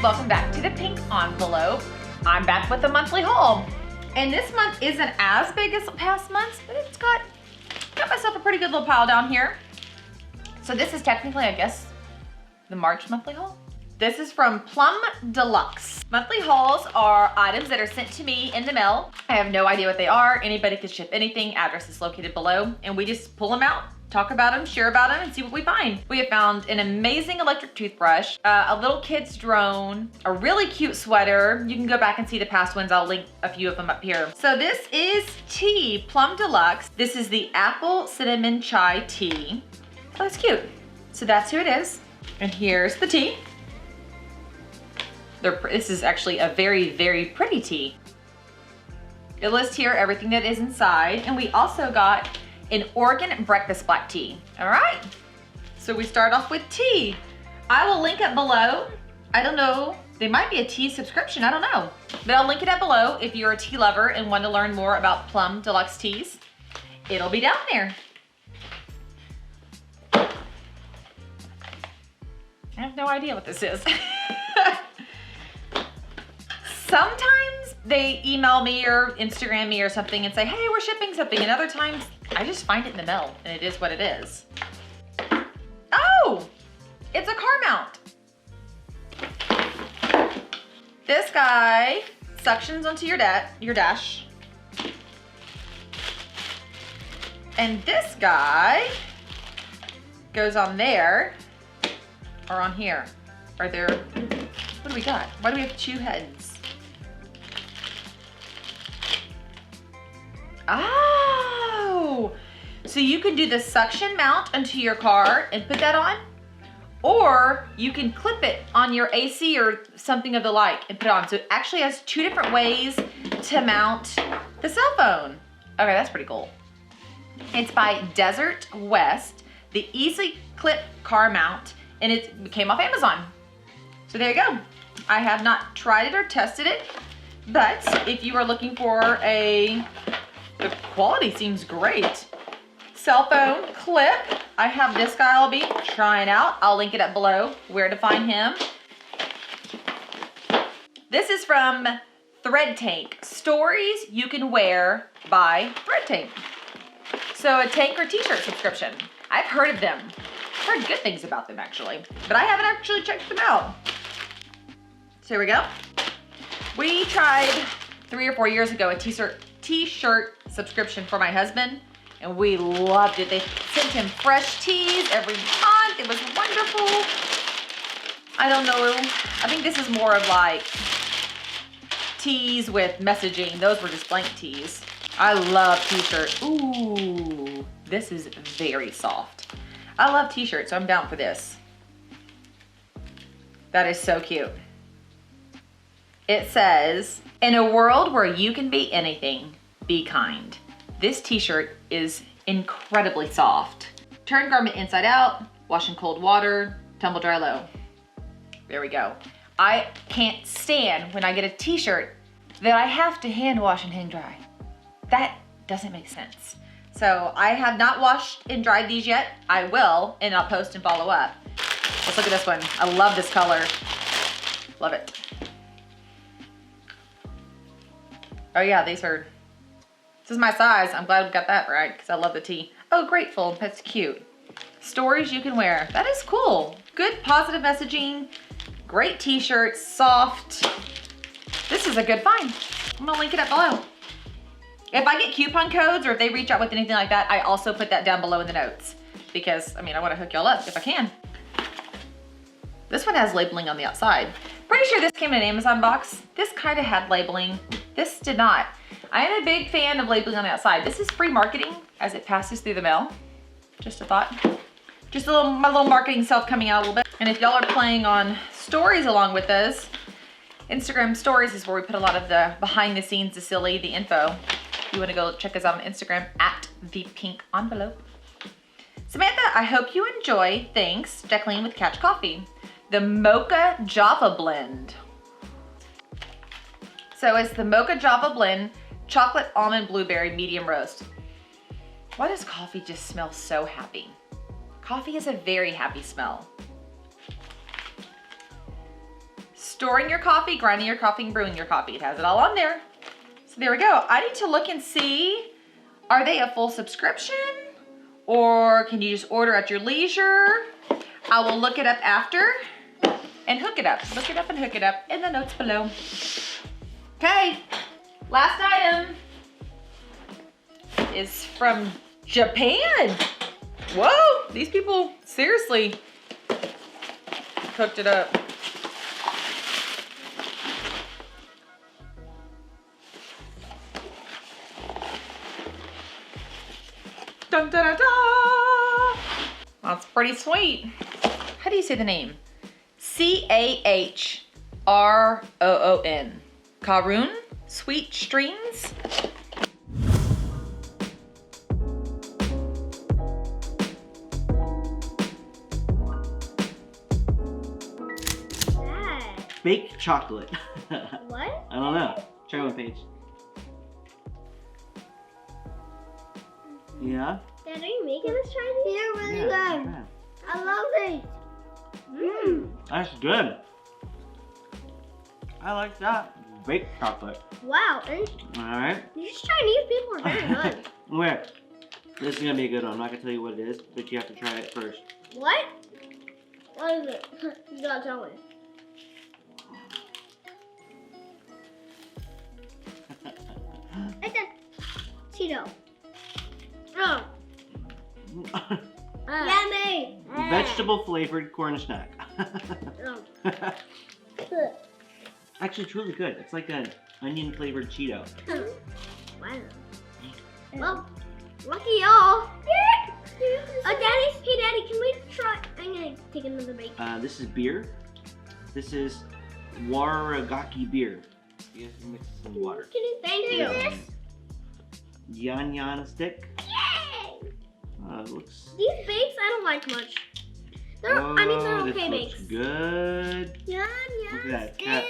welcome back to the Pink Envelope. I'm back with a monthly haul. And this month isn't as big as past months, but it's got myself a pretty good little pile down here. So this is technically, I guess, the March monthly haul. This is from Plum Deluxe. Monthly hauls are items that are sent to me in the mail. I have no idea what they are. Anybody could ship anything. Address is located below. And we just pull them out, talk about them, share about them, and see what we find. We have found an amazing electric toothbrush, a little kid's drone, a really cute sweater. You can go back and see the past ones. I'll link a few of them up here. So this is tea, Plum Deluxe. This is the apple cinnamon chai tea. Oh, that's cute. So that's who it is. And here's the tea. This is actually a very, very pretty tea. It lists here everything that is inside. And we also got an Oregon breakfast black tea. All right, so we start off with tea. I will link it below. I don't know, there might be a tea subscription, I don't know. But I'll link it up below if you're a tea lover and want to learn more about Plum Deluxe Teas. It'll be down there. I have no idea what this is. Sometimes they email me or Instagram me or something and say, hey, we're shipping something. And other times I just find it in the mail and it is what it is. Oh, it's a car mount. This guy suctions onto your dash. And this guy goes on there or on here. Are there, what do we got? Why do we have two heads? Oh, so you can do the suction mount onto your car and put that on, or you can clip it on your AC or something of the like and put it on. So it actually has two different ways to mount the cell phone. Okay, that's pretty cool. It's by DesertWest, the Easy Clip Car Mount, and it came off Amazon. So there you go. I have not tried it or tested it, but if you are looking for the quality seems great. Cell phone clip. I have this guy I'll be trying out. I'll link it up below where to find him. This is from Thread Tank. Stories you can wear by Thread Tank. So a tank or t-shirt subscription. I've heard of them. I've heard good things about them actually, but I haven't actually checked them out. So here we go. We tried 3 or 4 years ago a t-shirt subscription for my husband, and we loved it. They sent him fresh teas every month. It was wonderful. I don't know, I think this is more of like teas with messaging. Those were just blank teas. I love t-shirts. Ooh, this is very soft. I love t-shirts, so I'm down for this. That is so cute. It says, in a world where you can be anything, be kind. This t-shirt is incredibly soft. Turn garment inside out, wash in cold water, tumble dry low. There we go. I can't stand when I get a t-shirt that I have to hand wash and hang dry. That doesn't make sense. So I have not washed and dried these yet. I will, and I'll post and follow up. Let's look at this one. I love this color. Love it. Oh yeah, this is my size. I'm glad we got that right because I love the tea. Oh, grateful, that's cute. Stories you can wear. That is cool. Good positive messaging, great t-shirts, soft. This is a good find. I'm gonna link it up below. If I get coupon codes or if they reach out with anything like that, I also put that down below in the notes because, I mean, I wanna hook y'all up if I can. This one has labeling on the outside. Pretty sure this came in an Amazon box. This kind of had labeling. This did not. I am a big fan of labeling on the outside. This is free marketing as it passes through the mail. Just a thought. Just my little marketing self coming out a little bit. And if y'all are playing on stories along with us, Instagram stories is where we put a lot of the behind the scenes, the silly, the info. If you want to go check us out on Instagram at the Pink Envelope. Samantha, I hope you enjoy. Thanks, Jacqueline with Catch Coffee. The Mocha Java Blend. So it's the Mocha Java Blend, chocolate almond blueberry medium roast. Why does coffee just smell so happy? Coffee is a very happy smell. storing your coffee, grinding your coffee, and brewing your coffee. It has it all on there. So there we go. I need to look and see, are they a full subscription? Or can you just order at your leisure? I will look it up after and hook it up. Look it up and hook it up in the notes below. Okay, last item is from Japan. Whoa, these people seriously cooked it up. Dun, dun, dun, dun. That's pretty sweet. How do you say the name? Cahroon. Cahroon Sweet Streams. Baked chocolate. What? I don't know. Try one, Paige. Yeah? Dad, are you making this Chinese? They're really good. Yeah. I love these. Mmm. That's good. I like that. Baked chocolate. Wow. And Alright. these Chinese people are very good. Wait. This is gonna be a good one. I'm not gonna tell you what it is, but you have to try it first. What? What is it? You gotta tell me. It's a Cheeto. Oh. Yummy. Vegetable flavored corn snack. Oh. Actually, it's really good. It's like an onion flavored Cheeto. Wow. Well, lucky y'all. Daddy, hey Daddy, can we try? I'm gonna take another bite. This is beer. This is Waragaki beer. You have to mix some water. Can you thank you? Yan Yan stick. Yay! Looks. These bakes I don't like much. They're they're okay this bakes. looks good. Yum Look at that. It's got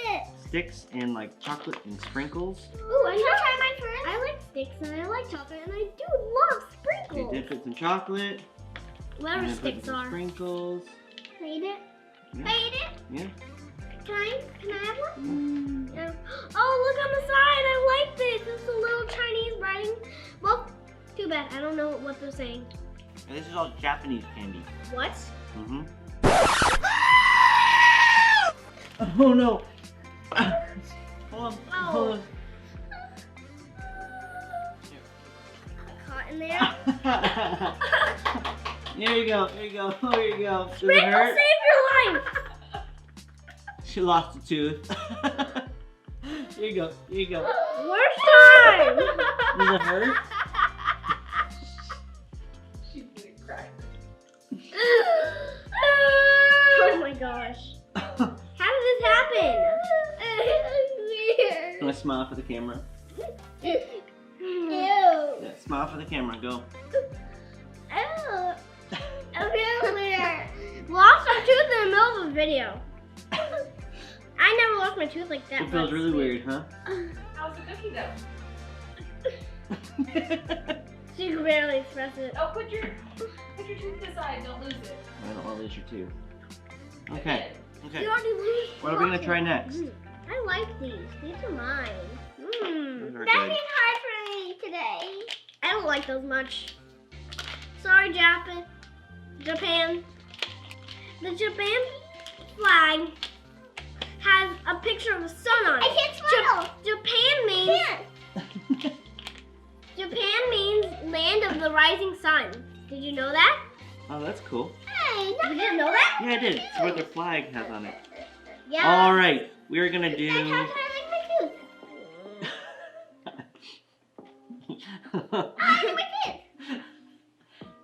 sticks and like chocolate and sprinkles. Ooh, I can try mine first. I like sticks and I like chocolate and I do love sprinkles. They did put some chocolate. Whatever and then put sticks some are. Sprinkles. Can I eat it? Yeah. Can I eat it? Yeah. Can I have one? Yeah. Oh, look on the side. I like this. It's a little Chinese writing. Well, too bad. I don't know what they're saying. And this is all Japanese candy. What? Mm-hmm. Oh no! Hold on. Oh. Hold on. Caught in there. Here you go. Here you go. Here you go. Does it Sprinkle, hurt? save your life. She lost a tooth. Here you go. Here you go. Worst time. Does it hurt? She's gonna cry. Oh my gosh. How did this happen? You want to smile for the camera? Ew. Yeah, smile for the camera. Go. Ew. Weird. Lost my tooth in the middle of a video. I never lost my tooth like that. It feels really weird, huh? How's the cookie dough? She can barely express it. Oh, put your tooth to the side. Don't lose it. I don't want to lose your tooth. Okay. Okay. You already lose. What are we gonna try next? I like these. These are mine. Those are That good. is hard for me today. I don't like those much. Sorry, Japan. The Japan flag has a picture of the sun on it. I can't smile. Japan means land of the rising sun. Did you know that? Oh, that's cool. Hey, you didn't know that? Yeah, I did. It's what their flag has on it. Yeah. All right, we are gonna do. How can I like my tooth? I like my tooth.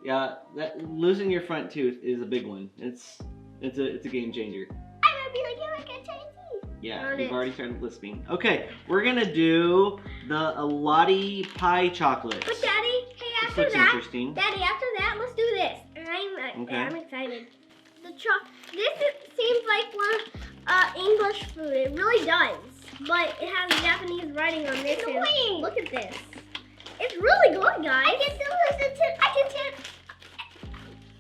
Yeah, losing your front tooth is a big one. It's a game changer. I'm gonna be like, I got Chinese. Yeah, Darn we've it. already started lisping. Okay, we're gonna do the Latte pie chocolate. But Daddy, hey, This after looks that, interesting. Daddy, after that, let's do this. I'm excited. Seems like one English food. It really does, but it has Japanese writing on this. And look at this. It's really good, guys. I can still listen to. I can tip.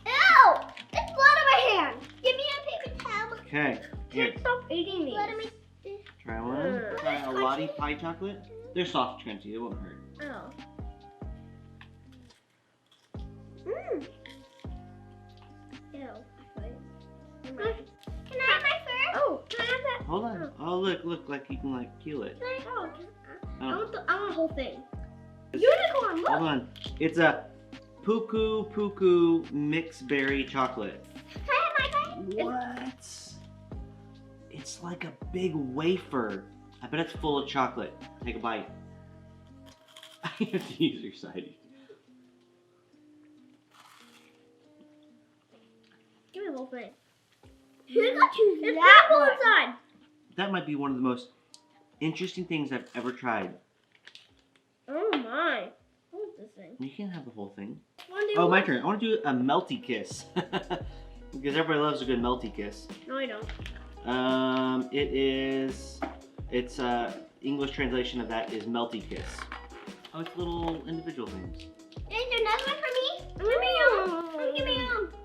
Ew! It's blood on my hand. Give me a paper towel. Okay, here. Stop eating me. Try one. Try a Lottie pie chocolate. They're soft, crunchy. It won't hurt. Oh. Mmm. Ew. Can I have my first? Oh, can I have that? Hold on. Oh, look, like you can like peel it. Oh, Oh. I want the whole thing. Unicorn, look. Hold on. It's a Puku mixed berry chocolate. Can I have my What? It's like a big wafer. I bet it's full of chocolate. Take a bite. You have to use your side. Give me the whole thing. Who got you that one? Inside. That might be one of the most interesting things I've ever tried. Oh my. What is this thing? You can have the whole thing. Oh, my turn. I want to do a melty kiss. Because everybody loves a good melty kiss. No, I don't. It's English translation of that is melty kiss. Oh, it's little individual things. Is there another one for me? Give me Give me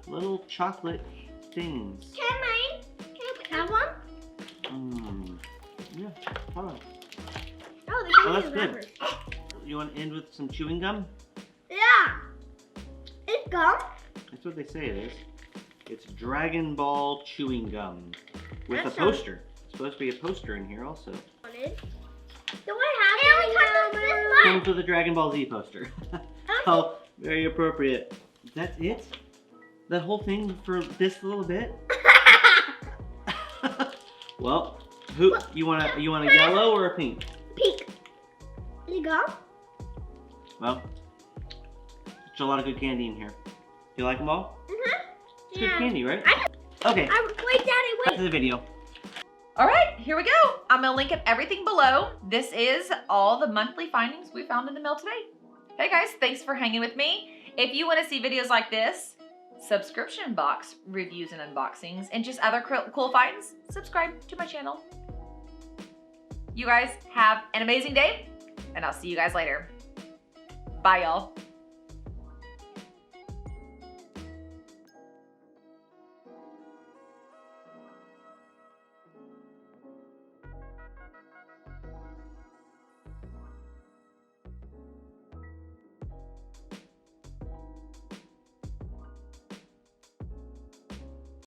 Little chocolate things. Can I have mine? Can I have one? Yeah, hold on. Oh, Oh, that's good. You want to end with some chewing gum? Yeah. It's gum? That's what they say it is. It's Dragon Ball chewing gum with That a poster. It's supposed to be a poster in here also. Do I have this Comes with a Dragon Ball Z poster. Oh, very appropriate. That's it? That whole thing for this little bit? Well, who you want a yellow or a pink? Pink. There you go. Well, there's a lot of good candy in here. Do you like them all? It's good candy, right? Okay. Wait, Daddy, wait. Back to the video. All right, here we go. I'm gonna link up everything below. This is all the monthly findings we found in the mail today. Hey guys, thanks for hanging with me. If you wanna see videos like this, subscription box reviews and unboxings, and just other cool finds, subscribe to my channel. You guys have an amazing day, and I'll see you guys later. Bye, y'all.